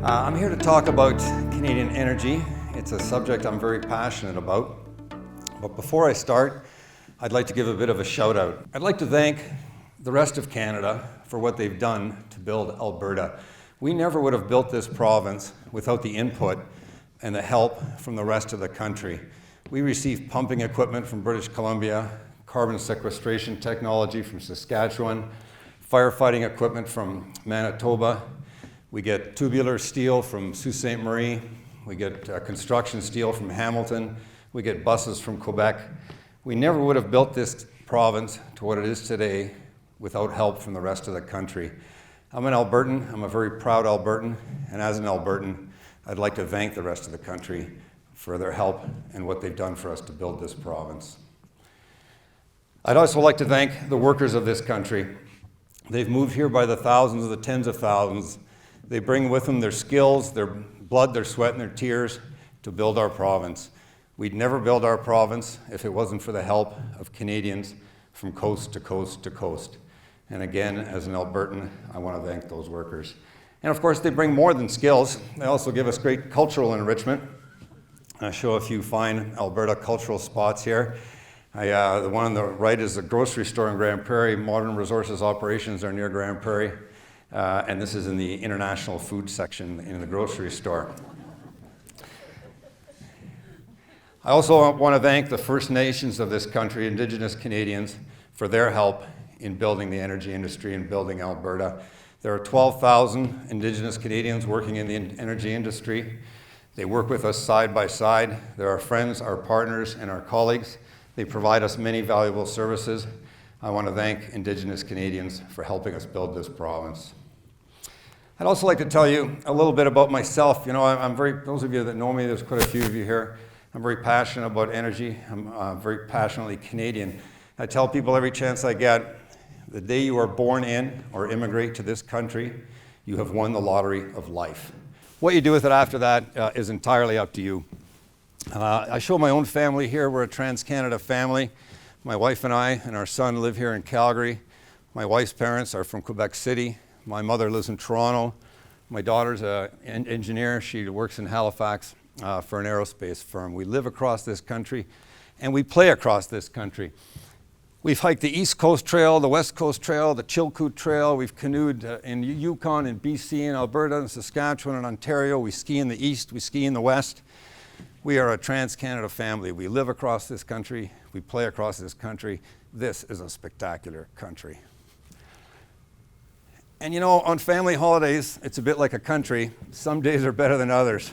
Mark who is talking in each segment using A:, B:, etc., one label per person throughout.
A: I'm here to talk about Canadian energy. It's a subject I'm very passionate about. But before I start, I'd like to give a bit of a shout out. I'd like to thank the rest of Canada for what they've done to build Alberta. We never would have built this province without the input and the help from the rest of the country. We received pumping equipment from British Columbia, carbon sequestration technology from Saskatchewan, firefighting equipment from Manitoba. We get tubular steel from Sault Ste. Marie. We get construction steel from Hamilton. We get buses from Quebec. We never would have built this province to what it is today without help from the rest of the country. I'm an Albertan. I'm a very proud Albertan. And as an Albertan, I'd like to thank the rest of the country for their help and what they've done for us to build this province. I'd also like to thank the workers of this country. They've moved here by the thousands, the tens of thousands. They bring with them their skills, their blood, their sweat, and their tears to build our province. We'd never build our province if it wasn't for the help of Canadians from coast to coast to coast. And again, as an Albertan, I want to thank those workers. And of course, they bring more than skills. They also give us great cultural enrichment. I show a few fine Alberta cultural spots here. The one on the right is a grocery store in Grand Prairie. Modern Resources operations are near Grand Prairie. And this is in the international food section in the grocery store. I also want to thank the First Nations of this country, Indigenous Canadians, for their help in building the energy industry and building Alberta. There are 12,000 Indigenous Canadians working in the energy industry. They work with us side by side. They're our friends, our partners, and our colleagues. They provide us many valuable services. I want to thank Indigenous Canadians for helping us build this province. I'd also like to tell you a little bit about myself. You know, those of you that know me, there's quite a few of you here. I'm very passionate about energy. I'm very passionately Canadian. I tell people every chance I get, the day you are born in or immigrate to this country, you have won the lottery of life. What you do with it after that is entirely up to you. I show my own family here. We're a TransCanada family. My wife and I and our son live here in Calgary. My wife's parents are from Quebec City. My mother lives in Toronto. My daughter's an engineer. She works in Halifax for an aerospace firm. We live across this country, and we play across this country. We've hiked the East Coast Trail, the West Coast Trail, the Chilkoot Trail. We've canoed in Yukon, in BC, in Alberta, in Saskatchewan, and Ontario. We ski in the East. We ski in the West. We are a TransCanada family. We live across this country. We play across this country. This is a spectacular country. And you know, on family holidays, it's a bit like a country. Some days are better than others.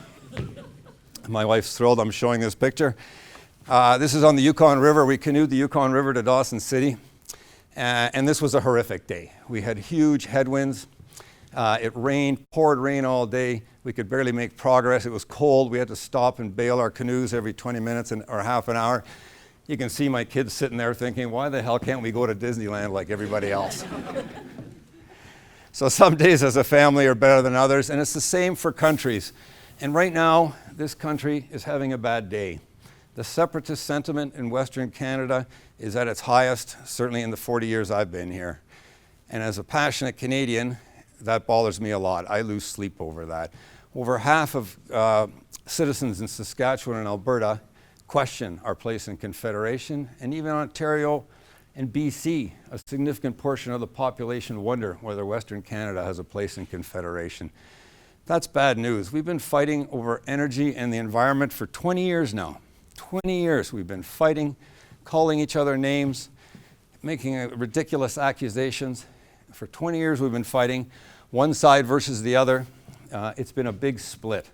A: My wife's thrilled I'm showing this picture. This is on the Yukon River. We canoed the Yukon River to Dawson City. And this was a horrific day. We had huge headwinds. It rained, poured rain all day. We could barely make progress. It was cold. We had to stop and bail our canoes every 20 minutes or half an hour. You can see my kids sitting there thinking, why the hell can't we go to Disneyland like everybody else? So some days as a family are better than others, and it's the same for countries. And right now, this country is having a bad day. The separatist sentiment in Western Canada is at its highest, certainly in the 40 years I've been here. And as a passionate Canadian, that bothers me a lot. I lose sleep over that. Over half of citizens in Saskatchewan and Alberta question our place in Confederation, and even Ontario and BC, a significant portion of the population wonder whether Western Canada has a place in Confederation. That's bad news. We've been fighting over energy and the environment for 20 years now. 20 years we've been fighting, calling each other names, making ridiculous accusations. For 20 years we've been fighting, one side versus the other. It's been a big split.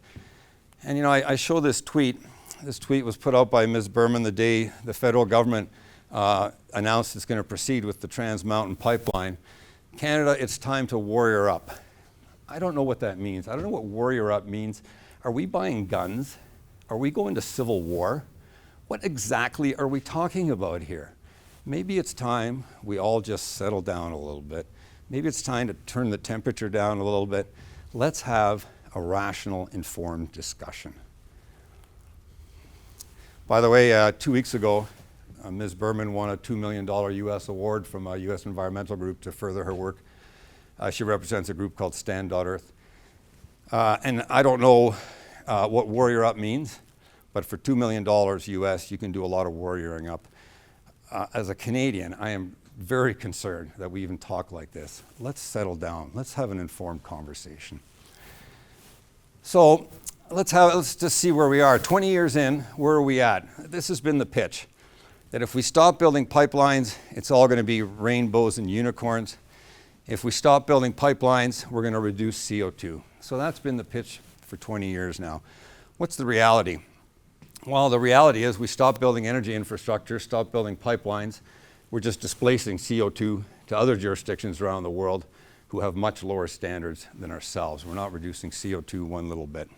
A: And you know, I show this tweet. This tweet was put out by Ms. Berman the day the federal government announced it's going to proceed with the Trans Mountain Pipeline. Canada, it's time to warrior up. I don't know what that means. I don't know what warrior up means. Are we buying guns? Are we going to civil war? What exactly are we talking about here? Maybe it's time we all just settle down a little bit. Maybe it's time to turn the temperature down a little bit. Let's have a rational, informed discussion. By the way, 2 weeks ago, Ms. Berman won a $2 million US award from a US environmental group to further her work. She represents a group called Stand.Earth. And I don't know what warrior up means, but for $2 million US, you can do a lot of warrioring up. As a Canadian, I am very concerned that we even talk like this. Let's settle down. Let's have an informed conversation. So let's just see where we are. 20 years in, where are we at? This has been the pitch, that if we stop building pipelines, it's all going to be rainbows and unicorns. If we stop building pipelines, we're going to reduce CO2. So that's been the pitch for 20 years now. What's the reality? Well, the reality is we stop building energy infrastructure, stop building pipelines. We're just displacing CO2 to other jurisdictions around the world who have much lower standards than ourselves. We're not reducing CO2 one little bit.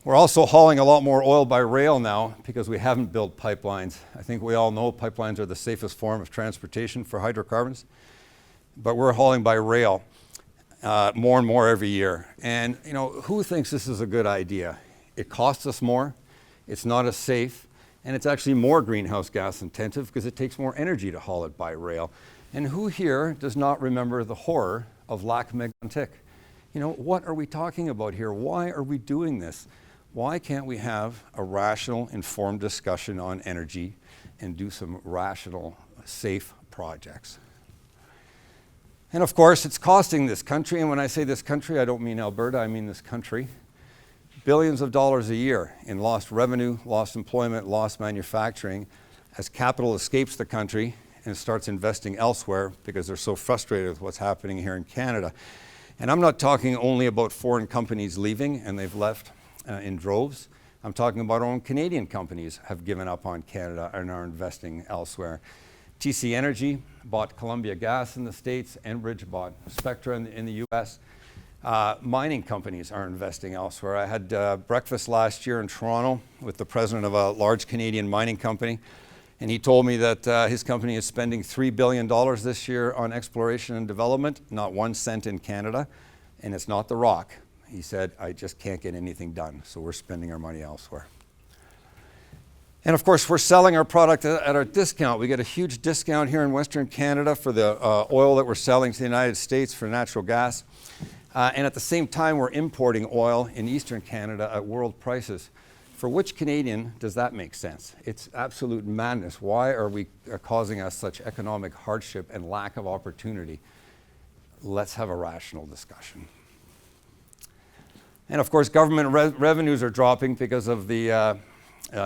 A: We're also hauling a lot more oil by rail now because we haven't built pipelines. I think we all know pipelines are the safest form of transportation for hydrocarbons, but we're hauling by rail more and more every year. And you know, who thinks this is a good idea? It costs us more, it's not as safe, and it's actually more greenhouse gas intensive because it takes more energy to haul it by rail. And who here does not remember the horror of Lac Mégantic? You know, what are we talking about here? Why are we doing this? Why can't we have a rational, informed discussion on energy and do some rational, safe projects? And of course, it's costing this country, and when I say this country, I don't mean Alberta, I mean this country, billions of dollars a year in lost revenue, lost employment, lost manufacturing, as capital escapes the country and starts investing elsewhere because they're so frustrated with what's happening here in Canada. And I'm not talking only about foreign companies leaving, and they've left in droves. I'm talking about our own Canadian companies have given up on Canada and are investing elsewhere. TC Energy bought Columbia Gas in the States, Enbridge bought Spectra in the US. Mining companies are investing elsewhere. I had breakfast last year in Toronto with the president of a large Canadian mining company, and he told me that his company is spending $3 billion this year on exploration and development, not 1 cent in Canada, and it's not the rock. He said, I just can't get anything done, so we're spending our money elsewhere. And of course, we're selling our product at our discount. We get a huge discount here in Western Canada for the oil that we're selling to the United States for natural gas. And at the same time, we're importing oil in Eastern Canada at world prices. For which Canadian does that make sense? It's absolute madness. Why are we causing us such economic hardship and lack of opportunity? Let's have a rational discussion. And of course, government revenues are dropping because of the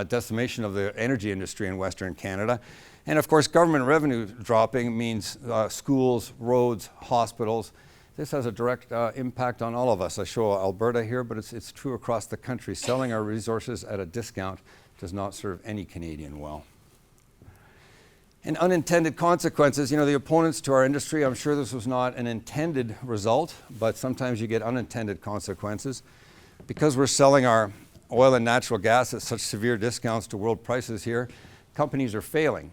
A: decimation of the energy industry in Western Canada. And of course, government revenue dropping means schools, roads, hospitals. This has a direct impact on all of us. I show Alberta here, but it's true across the country. Selling our resources at a discount does not serve any Canadian well. And unintended consequences, you know, the opponents to our industry, I'm sure this was not an intended result, but sometimes you get unintended consequences. Because we're selling our oil and natural gas at such severe discounts to world prices here, companies are failing.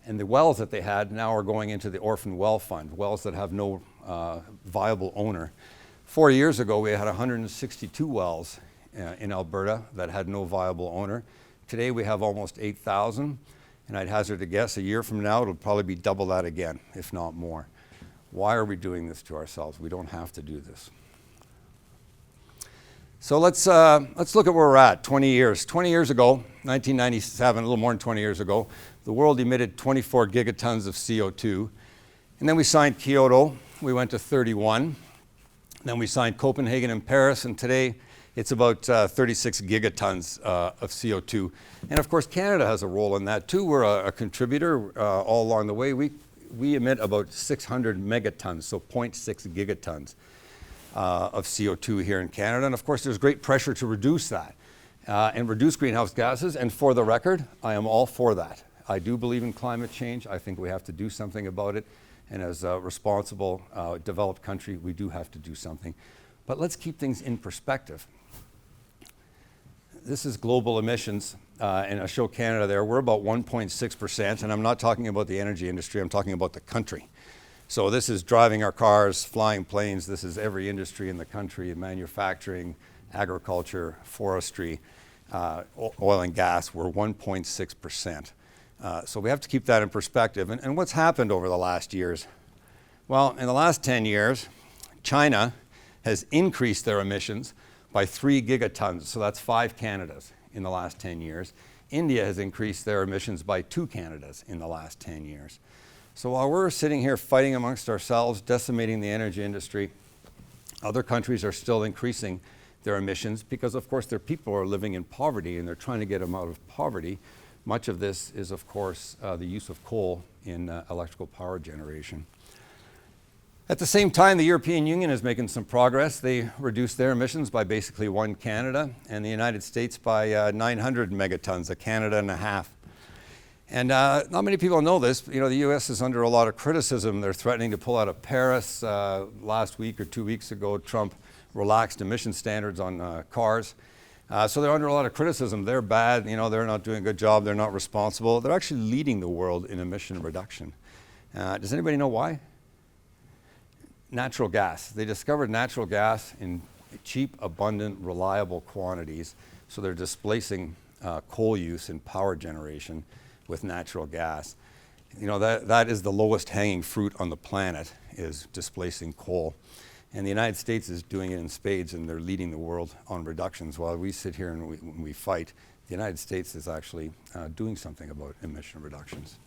A: And the wells that they had now are going into the orphan well fund, wells that have no viable owner. 4 years ago, we had 162 wells in Alberta that had no viable owner. Today, we have almost 8,000. And I'd hazard a guess, a year from now, it'll probably be double that again, if not more. Why are we doing this to ourselves? We don't have to do this. So let's look at where we're at, 20 years. 20 years ago, 1997, a little more than 20 years ago, the world emitted 24 gigatons of CO2. And then we signed Kyoto, we went to 31. Then we signed Copenhagen and Paris, and today it's about 36 gigatons of CO2. And of course, Canada has a role in that too. We're a contributor all along the way. We emit about 600 megatons, so 0.6 gigatons of CO2 here in Canada. And of course, there's great pressure to reduce that and reduce greenhouse gases. And for the record, I am all for that. I do believe in climate change. I think we have to do something about it. And as a responsible, developed country, we do have to do something. But let's keep things in perspective. This is global emissions, and I show Canada there. We're about 1.6%, and I'm not talking about the energy industry, I'm talking about the country. So this is driving our cars, flying planes, this is every industry in the country, manufacturing, agriculture, forestry, oil and gas. We're 1.6%. So we have to keep that in perspective. And what's happened over the last years? Well, in the last 10 years, China has increased their emissions by 3 gigatons, so that's 5 Canadas in the last 10 years. India has increased their emissions by 2 Canadas in the last 10 years. So while we're sitting here fighting amongst ourselves, decimating the energy industry, other countries are still increasing their emissions because, of course, their people are living in poverty and they're trying to get them out of poverty. Much of this is, of course, the use of coal in electrical power generation. At the same time, the European Union is making some progress. They reduced their emissions by basically 1 Canada, and the United States by 900 megatons, a Canada and a half. And not many people know this. You know, the U.S. is under a lot of criticism. They're threatening to pull out of Paris. Last week or 2 weeks ago, Trump relaxed emission standards on cars. So they're under a lot of criticism. They're bad. You know, they're not doing a good job. They're not responsible. They're actually leading the world in emission reduction. Does anybody know why? Natural gas. They discovered natural gas in cheap, abundant, reliable quantities. So they're displacing coal use in power generation with natural gas. You know, that is the lowest hanging fruit on the planet, is displacing coal. And the United States is doing it in spades, and they're leading the world on reductions. While we sit here and we fight, the United States is actually doing something about emission reductions.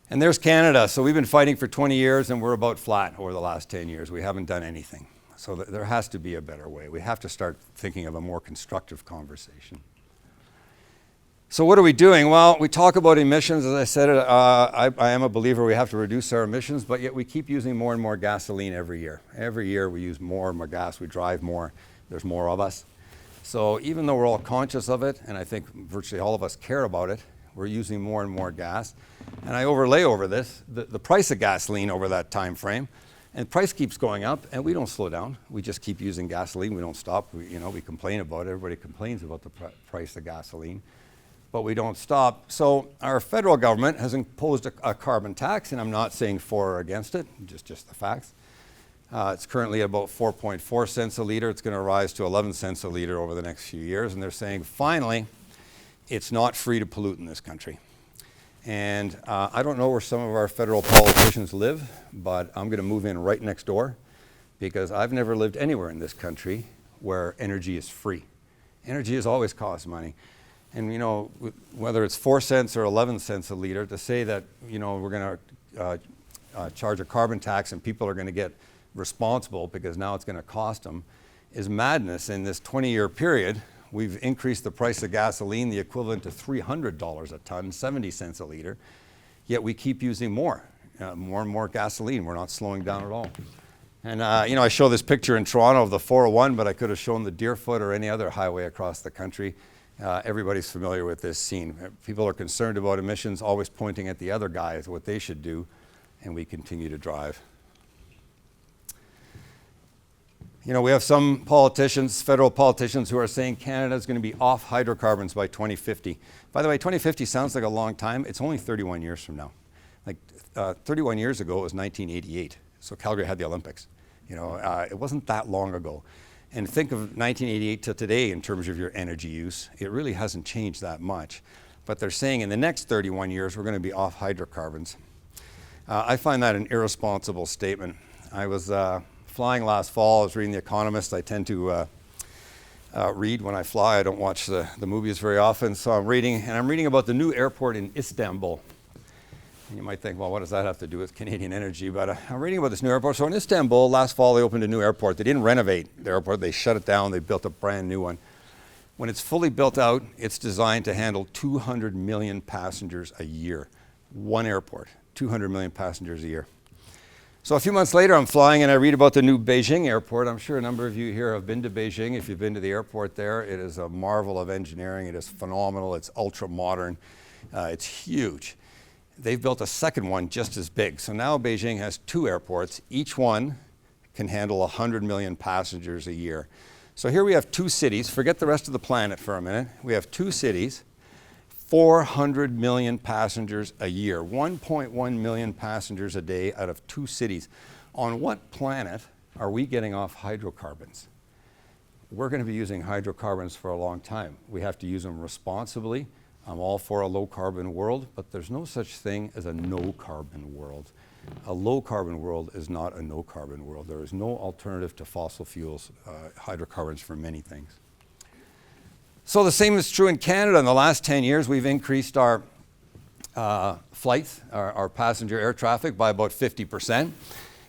A: And there's Canada. So we've been fighting for 20 years, and we're about flat over the last 10 years. We haven't done anything. So there has to be a better way. We have to start thinking of a more constructive conversation. So what are we doing? Well, we talk about emissions. As I said, I am a believer we have to reduce our emissions, but yet we keep using more and more gasoline every year. Every year we use more and more gas, we drive more, there's more of us. So even though we're all conscious of it, and I think virtually all of us care about it, we're using more and more gas. And I overlay over this the price of gasoline over that time frame. And the price keeps going up, and we don't slow down. We just keep using gasoline. We don't stop. We complain about it. Everybody complains about the price of gasoline, but we don't stop. So our federal government has imposed a carbon tax, and I'm not saying for or against it, just the facts. It's currently about 4.4 cents a liter. It's going to rise to 11 cents a liter over the next few years. And they're saying, finally, it's not free to pollute in this country. And I don't know where some of our federal politicians live, but I'm going to move in right next door because I've never lived anywhere in this country where energy is free. Energy has always cost money. And, you know, whether it's 4 cents or 11 cents a liter, to say that, you know, we're going to charge a carbon tax and people are going to get responsible because now it's going to cost them is madness. In this 20-year period, we've increased the price of gasoline, the equivalent to $300 a ton, 70 cents a liter, yet we keep using more and more gasoline. We're not slowing down at all. And, you know, I show this picture in Toronto of the 401, but I could have shown the Deerfoot or any other highway across the country. Everybody's familiar with this scene. People are concerned about emissions, always pointing at the other guys, what they should do, and we continue to drive. You know, we have some politicians, federal politicians, who are saying Canada is going to be off hydrocarbons by 2050. By the way, 2050 sounds like a long time. It's only 31 years from now. Like 31 years ago, it was 1988. So Calgary had the Olympics. You know, it wasn't that long ago. And think of 1988 to today in terms of your energy use. It really hasn't changed that much. But they're saying in the next 31 years, we're going to be off hydrocarbons. I find that an irresponsible statement. I was flying last fall. I was reading The Economist. I tend to read when I fly. I don't watch the movies very often. So I'm reading about the new airport in Istanbul. And you might think, well, what does that have to do with Canadian energy? But I'm reading about this new airport. So in Istanbul, last fall, they opened a new airport. They didn't renovate the airport. They shut it down. They built a brand new one. When it's fully built out, it's designed to handle 200 million passengers a year. One airport, 200 million passengers a year. So a few months later, I'm flying and I read about the new Beijing airport. I'm sure a number of you here have been to Beijing. If you've been to the airport there, it is a marvel of engineering. It is phenomenal. It's ultra modern. It's huge. They've built a second one just as big. So now Beijing has 2 airports. Each one can handle 100 million passengers a year. So here we have 2 cities. Forget the rest of the planet for a minute. We have 2 cities, 400 million passengers a year, 1.1 million passengers a day out of 2 cities. On what planet are we getting off hydrocarbons? We're going to be using hydrocarbons for a long time. We have to use them responsibly. I'm all for a low carbon world, but there's no such thing as a no carbon world. A low carbon world is not a no carbon world. There is no alternative to fossil fuels, hydrocarbons for many things. So the same is true in Canada. In the last 10 years, we've increased our flights, our passenger air traffic by about 50%.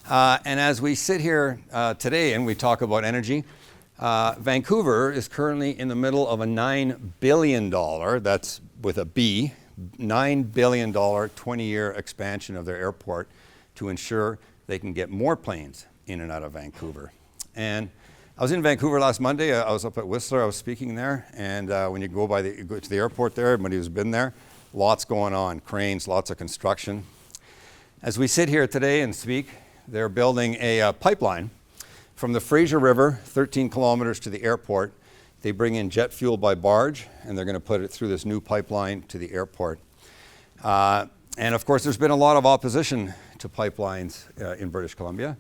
A: And as we sit here today and we talk about energy, Vancouver is currently in the middle of a $9 billion, that's with a B, $9 billion 20-year expansion of their airport to ensure they can get more planes in and out of Vancouver. And I was in Vancouver last Monday. I was up at Whistler. I was speaking there. And when you go to the airport there, everybody who's been there, lots going on, cranes, lots of construction. As we sit here today and speak, they're building a pipeline from the Fraser River, 13 kilometers to the airport. They bring in jet fuel by barge, and they're going to put it through this new pipeline to the airport. And of course, there's been a lot of opposition to pipelines in British Columbia.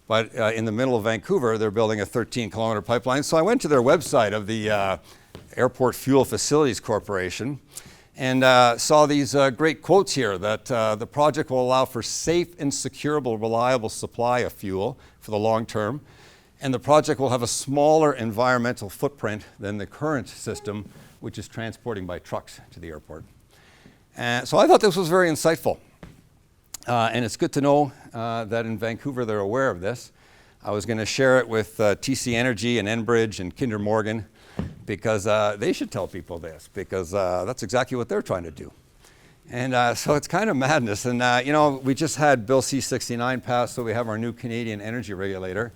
A: But in the middle of Vancouver, they're building a 13-kilometer pipeline. So I went to their website of the Airport Fuel Facilities Corporation and saw these great quotes here that the project will allow for safe and securable, reliable supply of fuel for the long term. And the project will have a smaller environmental footprint than the current system, which is transporting by trucks to the airport. And so I thought this was very insightful. And it's good to know that in Vancouver they're aware of this. I was going to share it with TC Energy and Enbridge and Kinder Morgan because they should tell people this, because that's exactly what they're trying to do. And so it's kind of madness. And you know, we just had Bill C-69 passed, so we have our new Canadian energy regulator.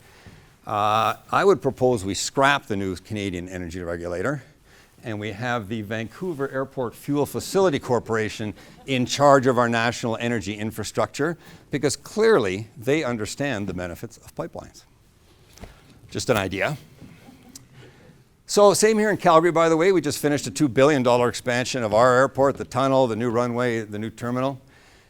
A: I would propose we scrap the new Canadian energy regulator and we have the Vancouver Airport Fuel Facility Corporation in charge of our national energy infrastructure, because clearly they understand the benefits of pipelines. Just an idea. So same here in Calgary, by the way. We just finished a $2 billion expansion of our airport, the tunnel, the new runway, the new terminal.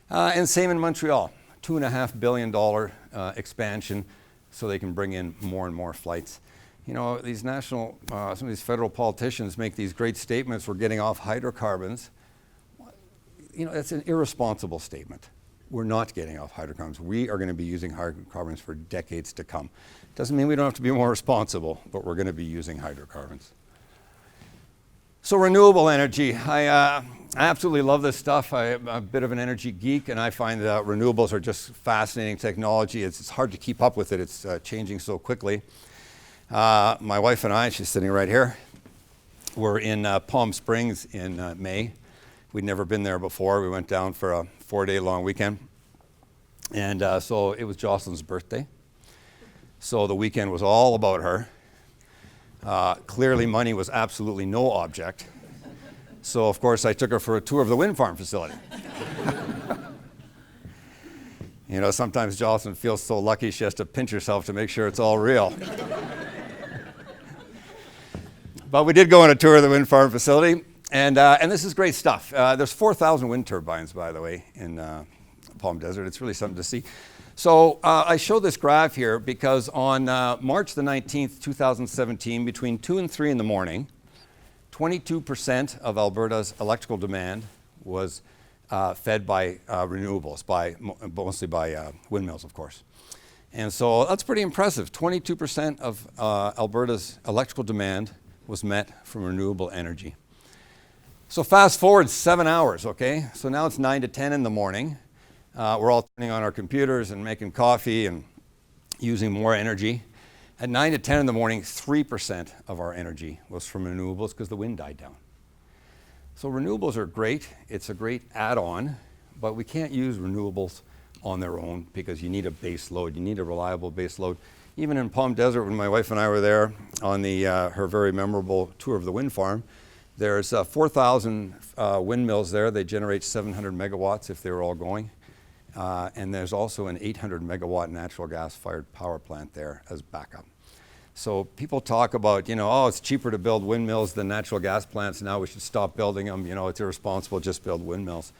A: And same in Montreal, $2.5 billion expansion so they can bring in more and more flights. You know, these national, some of these federal politicians make these great statements, we're getting off hydrocarbons. You know, that's an irresponsible statement. We're not getting off hydrocarbons. We are going to be using hydrocarbons for decades to come. Doesn't mean we don't have to be more responsible, but we're going to be using hydrocarbons. So renewable energy, I absolutely love this stuff. I'm a bit of an energy geek, and I find that renewables are just fascinating technology. It's hard to keep up with it. It's changing so quickly. My wife and I, she's sitting right here, we're in Palm Springs in May. We'd never been there before. We went down for a 4-day long weekend. And so it was Jocelyn's birthday. So the weekend was all about her. Clearly money was absolutely no object. So of course I took her for a tour of the wind farm facility. You know, sometimes Jocelyn feels so lucky she has to pinch herself to make sure it's all real. But we did go on a tour of the wind farm facility, and this is great stuff. There's 4,000 wind turbines, by the way, in Palm Desert. It's really something to see. So I show this graph here because on March the 19th, 2017, between 2 and 3 in the morning, 22% of Alberta's electrical demand was fed by renewables, mostly by windmills, of course. And so that's pretty impressive. 22% of Alberta's electrical demand was met from renewable energy. So fast forward 7 hours, okay? So now it's 9 to 10 in the morning. We're all turning on our computers and making coffee and using more energy. At 9 to 10 in the morning, 3% of our energy was from renewables because the wind died down. So renewables are great. It's a great add-on, but we can't use renewables on their own because you need a base load. You need a reliable base load. Even in Palm Desert, when my wife and I were there on her very memorable tour of the wind farm, there's 4,000 windmills there. They generate 700 megawatts if they were all going. And there's also an 800 megawatt natural gas-fired power plant there as backup. So people talk about, you know, oh, it's cheaper to build windmills than natural gas plants. Now we should stop building them. You know, it's irresponsible, just build windmills.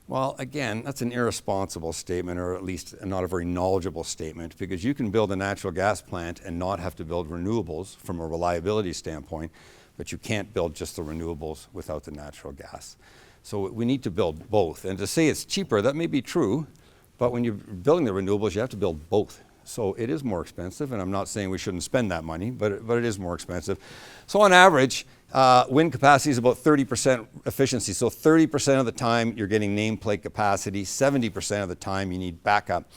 A: Well, again, that's an irresponsible statement, or at least not a very knowledgeable statement, because you can build a natural gas plant and not have to build renewables from a reliability standpoint. but you can't build just the renewables without the natural gas. So we need to build both. And to say it's cheaper, that may be true, but when you're building the renewables, you have to build both. So it is more expensive, and I'm not saying we shouldn't spend that money, but it is more expensive. So on average, wind capacity is about 30% efficiency. So 30% of the time you're getting nameplate capacity, 70% of the time you need backup.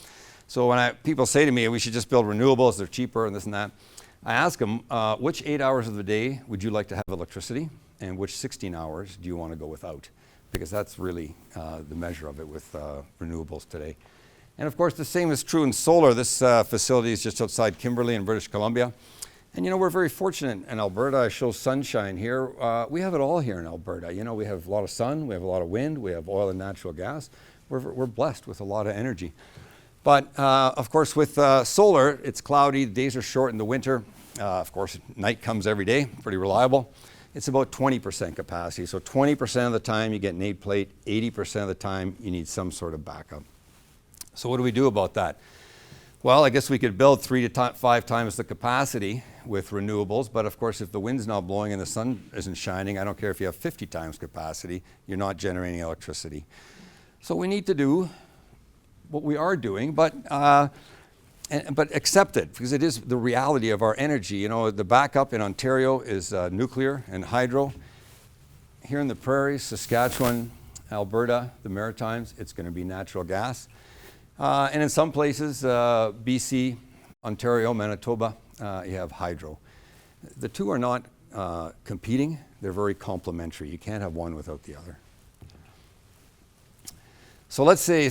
A: So when people say to me, we should just build renewables, they're cheaper and this and that, I ask them, which 8 hours of the day would you like to have electricity, and which 16 hours do you want to go without? Because that's really the measure of it with renewables today. And of course, the same is true in solar. This facility is just outside Kimberley in British Columbia. And we're very fortunate in Alberta. I show sunshine here. We have it all here in Alberta. We have a lot of sun, we have a lot of wind, we have oil and natural gas. We're blessed with a lot of energy. But of course, with solar, it's cloudy, the days are short in the winter. Of course, night comes every day, pretty reliable. It's about 20% capacity. So 20% of the time you get nameplate, 80% of the time you need some sort of backup. So what do we do about that? Well, I guess we could build 3 to 5 times the capacity with renewables, but of course if the wind's not blowing and the sun isn't shining, I don't care if you have 50 times capacity, you're not generating electricity. So we need to do what we are doing, but accept it, because it is the reality of our energy. The backup in Ontario is nuclear and hydro. Here in the prairies, Saskatchewan, Alberta, the Maritimes, it's going to be natural gas. And in some places, BC, Ontario, Manitoba, you have hydro. The two are not competing, they're very complementary. You can't have one without the other. So let's say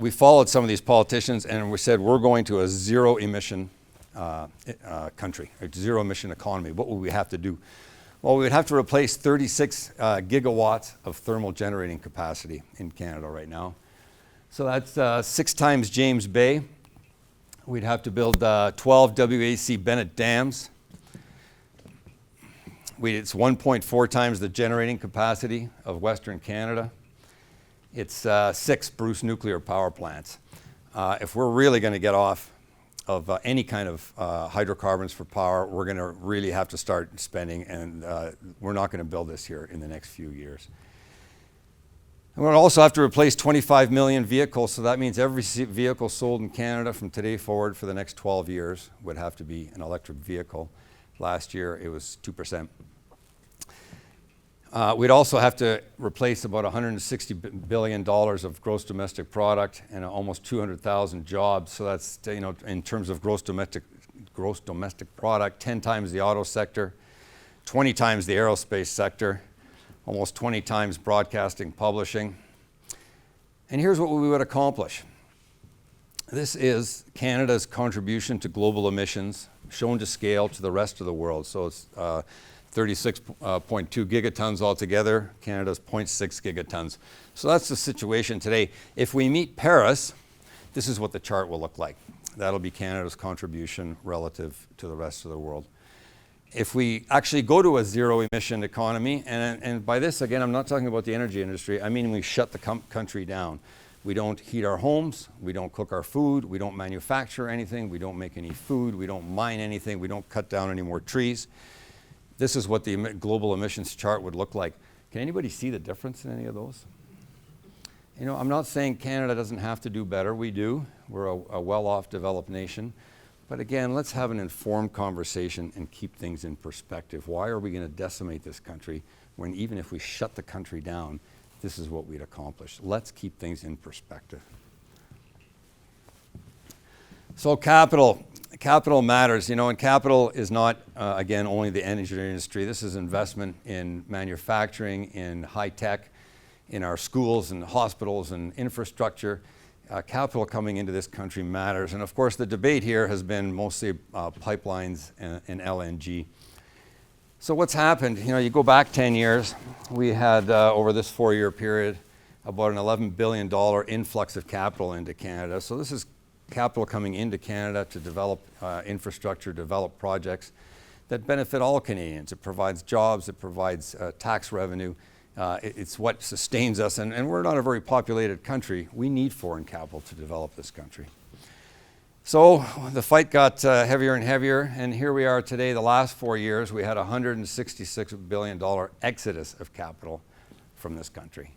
A: we followed some of these politicians and we said we're going to a zero emission country, a zero emission economy. What would we have to do? Well, we would have to replace 36 gigawatts of thermal generating capacity in Canada right now. So that's 6 times James Bay. We'd have to build 12 WAC Bennett dams. It's 1.4 times the generating capacity of Western Canada. It's 6 Bruce nuclear power plants. If we're really going to get off of any kind of hydrocarbons for power, we're going to really have to start spending, and we're not going to build this here in the next few years. And we'll also have to replace 25 million vehicles, so that means every vehicle sold in Canada from today forward for the next 12 years would have to be an electric vehicle. Last year it was 2%. We'd also have to replace about $160 billion of gross domestic product and almost 200,000 jobs. So that's, in terms of gross domestic product, 10 times the auto sector, 20 times the aerospace sector, almost 20 times broadcasting, publishing. And here's what we would accomplish. This is Canada's contribution to global emissions, shown to scale to the rest of the world. So it's 36.2 gigatons altogether. Canada's 0.6 gigatons. So that's the situation today. If we meet Paris, this is what the chart will look like. That'll be Canada's contribution relative to the rest of the world. If we actually go to a zero emission economy, and by this, again, I'm not talking about the energy industry, I mean we shut the country down. We don't heat our homes, we don't cook our food, we don't manufacture anything, we don't make any food, we don't mine anything, we don't cut down any more trees. This is what the global emissions chart would look like. Can anybody see the difference in any of those? I'm not saying Canada doesn't have to do better. We do. We're a well-off developed nation. But again, let's have an informed conversation and keep things in perspective. Why are we going to decimate this country when even if we shut the country down, this is what we'd accomplish? Let's keep things in perspective. So capital matters, and capital is not, again, only the energy industry. This is investment in manufacturing, in high tech, in our schools and hospitals and infrastructure. Capital coming into this country matters. And of course, the debate here has been mostly pipelines and LNG. So what's happened? You go back 10 years, we had, over this 4-year period, about an $11 billion influx of capital into Canada. So this is capital coming into Canada to develop infrastructure, develop projects that benefit all Canadians. It provides jobs, it provides tax revenue. It's what sustains us, and we're not a very populated country. We need foreign capital to develop this country. So the fight got heavier and heavier, and here we are today. The last 4 years, we had a $166 billion exodus of capital from this country.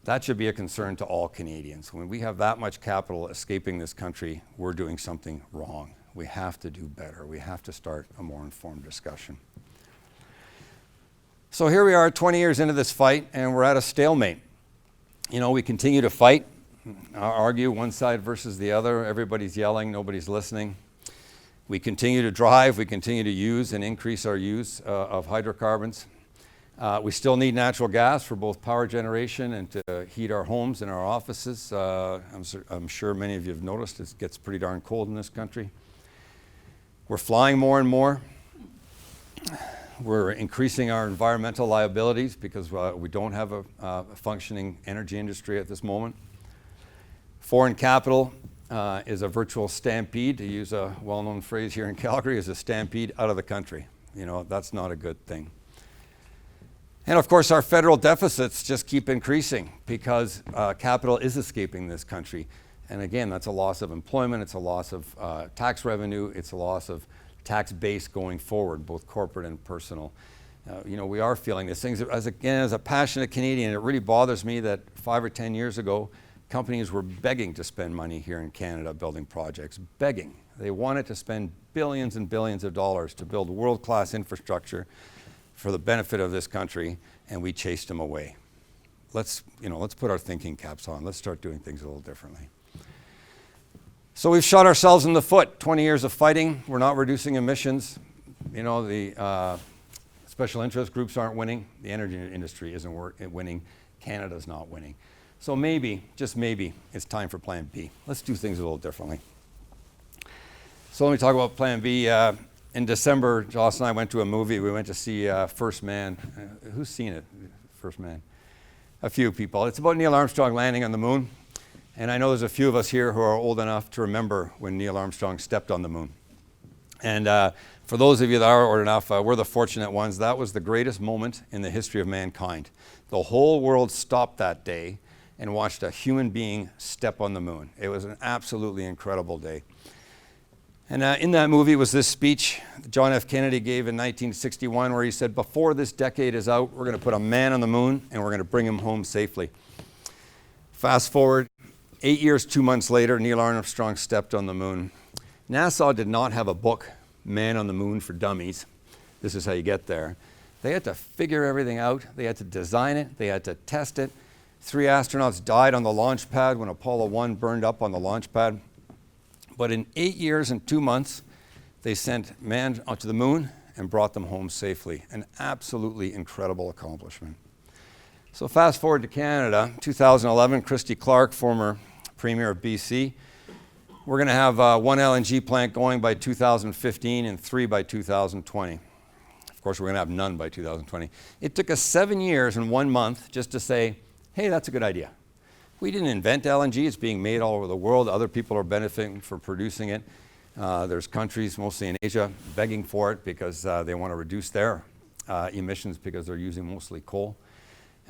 A: That should be a concern to all Canadians. When we have that much capital escaping this country, we're doing something wrong. We have to do better. We have to start a more informed discussion. So here we are 20 years into this fight, and we're at a stalemate. You know, we continue to fight, argue one side versus the other. Everybody's yelling, nobody's listening. We continue to drive, we continue to use and increase our use of hydrocarbons. We still need natural gas for both power generation and to heat our homes and our offices. I'm sure many of you have noticed it gets pretty darn cold in this country. We're flying more and more. We're increasing our environmental liabilities because we don't have a functioning energy industry at this moment. Foreign capital is a virtual stampede, to use a well-known phrase here in Calgary, is a stampede out of the country. You know, that's not a good thing. And of course, our federal deficits just keep increasing because capital is escaping this country. And again, that's a loss of employment, it's a loss of tax revenue, it's a loss of tax base going forward, both corporate and personal. You know, we are feeling these things. As a passionate Canadian, it really bothers me that 5 or 10 years ago, companies were begging to spend money here in Canada building projects, begging. They wanted to spend billions and billions of dollars to build world-class infrastructure for the benefit of this country, and we chased them away. Let's put our thinking caps on. Let's start doing things a little differently. So we've shot ourselves in the foot. 20 years of fighting, we're not reducing emissions. You know, the special interest groups aren't winning. The energy industry isn't winning. Canada's not winning. So maybe, just maybe, it's time for Plan B. Let's do things a little differently. So let me talk about Plan B. In December, Joss and I went to a movie. We went to see First Man. Who's seen it, First Man? A few people. It's about Neil Armstrong landing on the moon. And I know there's a few of us here who are old enough to remember when Neil Armstrong stepped on the moon. And for those of you that are old enough, we're the fortunate ones. That was the greatest moment in the history of mankind. The whole world stopped that day and watched a human being step on the moon. It was an absolutely incredible day. And in that movie was this speech that John F. Kennedy gave in 1961 where he said, before this decade is out, we're going to put a man on the moon and we're going to bring him home safely. Fast forward, 8 years, 2 months later, Neil Armstrong stepped on the moon. NASA did not have a book, Man on the Moon for Dummies. This is how you get there. They had to figure everything out. They had to design it. They had to test it. 3 astronauts died on the launch pad when Apollo 1 burned up on the launch pad. But in 8 years and 2 months, they sent man onto the moon and brought them home safely. An absolutely incredible accomplishment. So fast forward to Canada, 2011, Christy Clark, former Premier of BC. We're going to have 1 LNG plant going by 2015 and 3 by 2020. Of course, we're going to have none by 2020. It took us 7 years and 1 month just to say, hey, that's a good idea. We didn't invent LNG. It's being made all over the world. Other people are benefiting from producing it. There's countries, mostly in Asia, begging for it because they want to reduce their emissions because they're using mostly coal.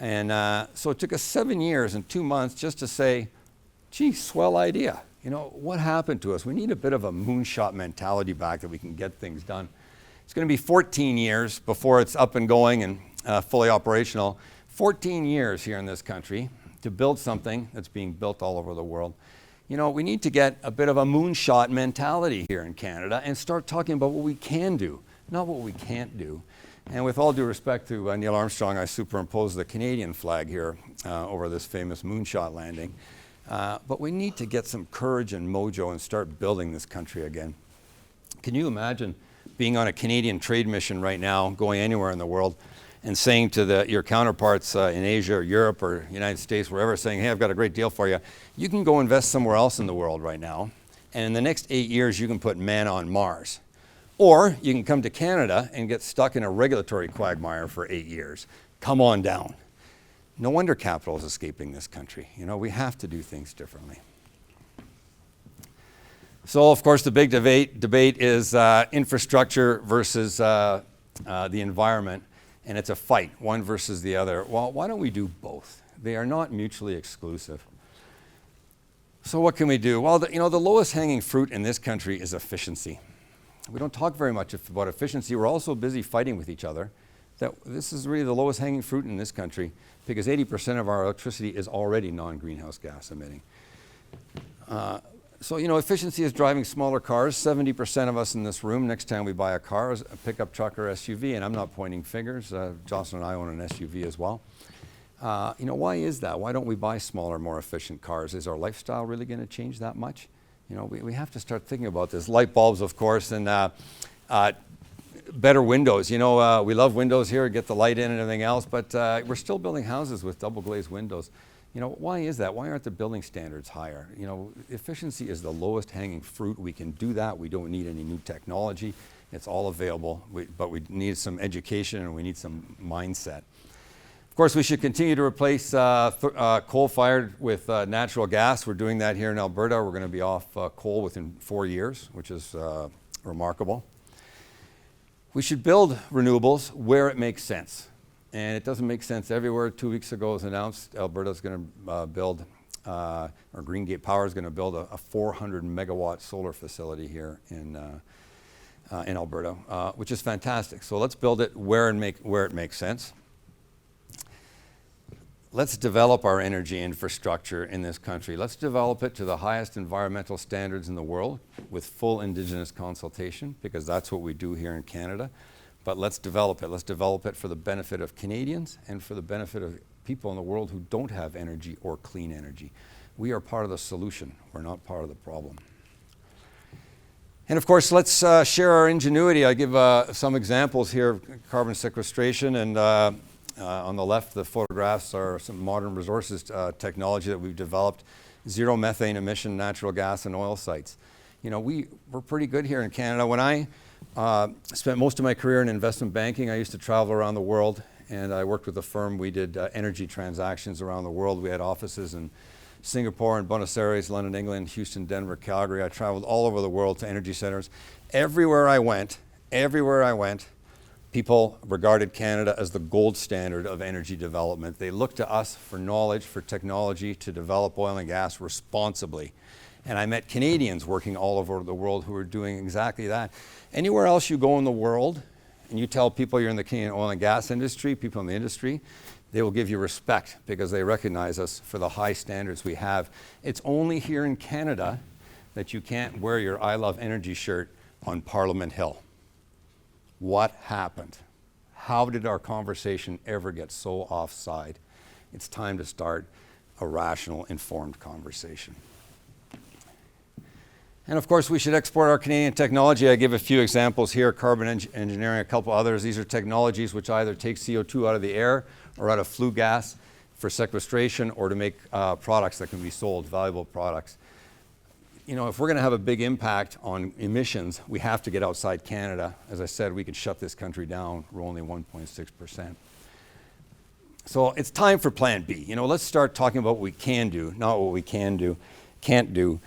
A: And so it took us 7 years and 2 months just to say, gee, swell idea. You know, what happened to us? We need a bit of a moonshot mentality back that we can get things done. It's going to be 14 years before it's up and going and fully operational. 14 years here in this country to build something that's being built all over the world. You know, we need to get a bit of a moonshot mentality here in Canada and start talking about what we can do, not what we can't do. And with all due respect to Neil Armstrong, I superimposed the Canadian flag here over this famous moonshot landing. But we need to get some courage and mojo and start building this country again. Can you imagine being on a Canadian trade mission right now, going anywhere in the world, and saying to your counterparts in Asia or Europe or United States, wherever, saying, hey, I've got a great deal for you. You can go invest somewhere else in the world right now, and in the next 8 years, you can put man on Mars. Or you can come to Canada and get stuck in a regulatory quagmire for 8 years. Come on down. No wonder capital is escaping this country. You know, we have to do things differently. So, of course, the big debate is infrastructure versus the environment. And it's a fight, one versus the other. Well, why don't we do both? They are not mutually exclusive. So what can we do? Well, the lowest hanging fruit in this country is efficiency. We don't talk very much about efficiency. We're also busy fighting with each other. That this is really the lowest hanging fruit in this country because 80% of our electricity is already non-greenhouse gas emitting. So efficiency is driving smaller cars. 70% of us in this room, next time we buy a car, is a pickup truck or SUV, and I'm not pointing fingers. Jocelyn and I own an SUV as well. Why is that? Why don't we buy smaller, more efficient cars? Is our lifestyle really going to change that much? We have to start thinking about this. Light bulbs, of course, and better windows. We love windows here, get the light in and everything else, but we're still building houses with double glazed windows. Why is that? Why aren't the building standards higher? Efficiency is the lowest hanging fruit. We can do that. We don't need any new technology. It's all available, but we need some education and we need some mindset. Of course, we should continue to replace coal-fired with natural gas. We're doing that here in Alberta. We're going to be off coal within 4 years, which is remarkable. We should build renewables where it makes sense. And it doesn't make sense everywhere. 2 weeks ago it was announced Alberta's going to build, or Greengate Power is going to build a 400 megawatt solar facility here in Alberta, which is fantastic. So let's build it where it makes sense. Let's develop our energy infrastructure in this country. Let's develop it to the highest environmental standards in the world with full Indigenous consultation, because that's what we do here in Canada. But let's develop it. Let's develop it for the benefit of Canadians and for the benefit of people in the world who don't have energy or clean energy. We are part of the solution. We're not part of the problem. And of course, let's share our ingenuity. I give some examples here of carbon sequestration, and on the left, the photographs are some modern resources technology that we've developed. Zero methane emission natural gas and oil sites. We're pretty good here in Canada. When I spent most of my career in investment banking, I used to travel around the world, and I worked with a firm. We did energy transactions around the world. We had offices in Singapore and Buenos Aires, London, England, Houston, Denver, Calgary. I traveled all over the world to energy centers. Everywhere I went, people regarded Canada as the gold standard of energy development. They looked to us for knowledge, for technology to develop oil and gas responsibly. And I met Canadians working all over the world who were doing exactly that. Anywhere else you go in the world and you tell people you're in the Canadian oil and gas industry, people in the industry, they will give you respect because they recognize us for the high standards we have. It's only here in Canada that you can't wear your I Love Energy shirt on Parliament Hill. What happened? How did our conversation ever get so offside? It's time to start a rational, informed conversation. And of course, we should export our Canadian technology. I give a few examples here, carbon engineering, a couple others. These are technologies which either take CO2 out of the air or out of flue gas for sequestration or to make products that can be sold, valuable products. If we're going to have a big impact on emissions, we have to get outside Canada. As I said, we could shut this country down. We're only 1.6%. So it's time for Plan B. Let's start talking about what we can do, not what we can't do.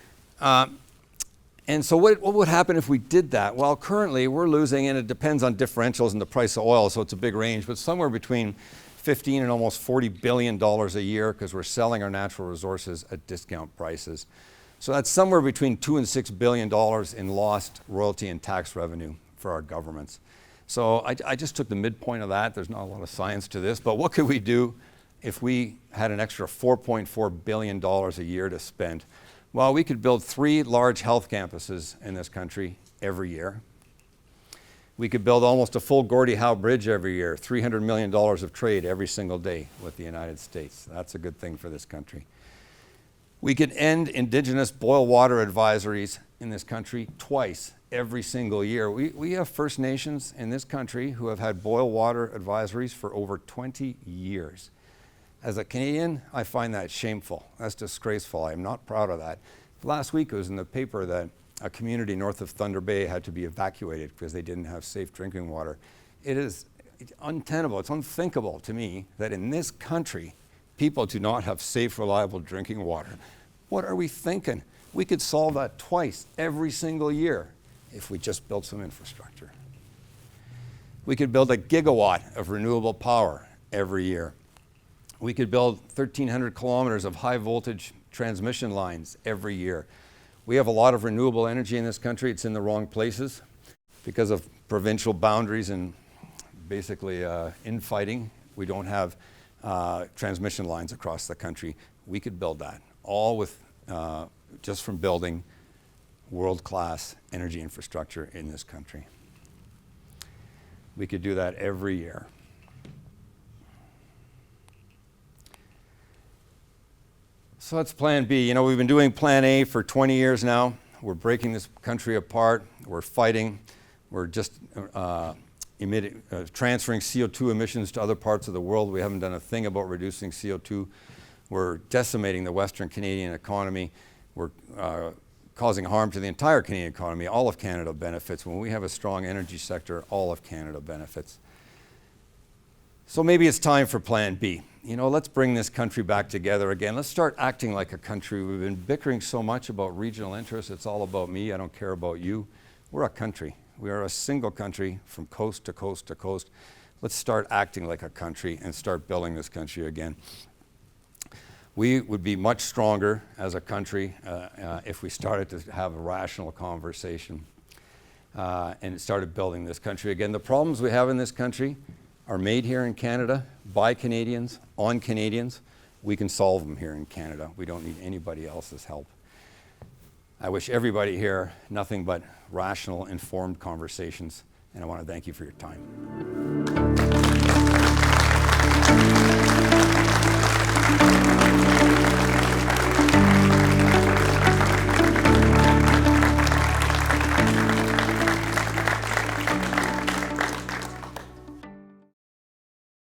A: And so what would happen if we did that? Well, currently we're losing, and it depends on differentials and the price of oil, so it's a big range, but somewhere between $15 and almost $40 billion a year because we're selling our natural resources at discount prices. So that's somewhere between $2 and $6 billion in lost royalty and tax revenue for our governments. So I just took the midpoint of that. There's not a lot of science to this, but what could we do if we had an extra $4.4 billion a year to spend? Well, we could build 3 large health campuses in this country every year. We could build almost a full Gordie Howe Bridge every year, $300 million of trade every single day with the United States. That's a good thing for this country. We could end Indigenous boil water advisories in this country twice every single year. We have First Nations in this country who have had boil water advisories for over 20 years. As a Canadian, I find that shameful. That's disgraceful. I'm not proud of that. Last week it was in the paper that a community north of Thunder Bay had to be evacuated because they didn't have safe drinking water. It's untenable, it's unthinkable to me that in this country, people do not have safe, reliable drinking water. What are we thinking? We could solve that twice every single year if we just built some infrastructure. We could build 1 gigawatt of renewable power every year. We could build 1,300 kilometers of high voltage transmission lines every year. We have a lot of renewable energy in this country. It's in the wrong places because of provincial boundaries and basically infighting. We don't have transmission lines across the country. We could build that, all with just from building world-class energy infrastructure in this country. We could do that every year. So that's Plan B. You know, we've been doing Plan A for 20 years now. We're breaking this country apart. We're fighting. We're just transferring CO2 emissions to other parts of the world. We haven't done a thing about reducing CO2. We're decimating the Western Canadian economy. We're causing harm to the entire Canadian economy. All of Canada benefits. When we have a strong energy sector, all of Canada benefits. So maybe it's time for Plan B. You know, let's bring this country back together again. Let's start acting like a country. We've been bickering so much about regional interests. It's all about me. I don't care about you. We're a country. We are a single country from coast to coast to coast. Let's start acting like a country and start building this country again. We would be much stronger as a country if we started to have a rational conversation and started building this country again. The problems we have in this country are made here in Canada, by Canadians, on Canadians. We can solve them here in Canada. We don't need anybody else's help. I wish everybody here nothing but rational, informed conversations, and I want to thank you for your time.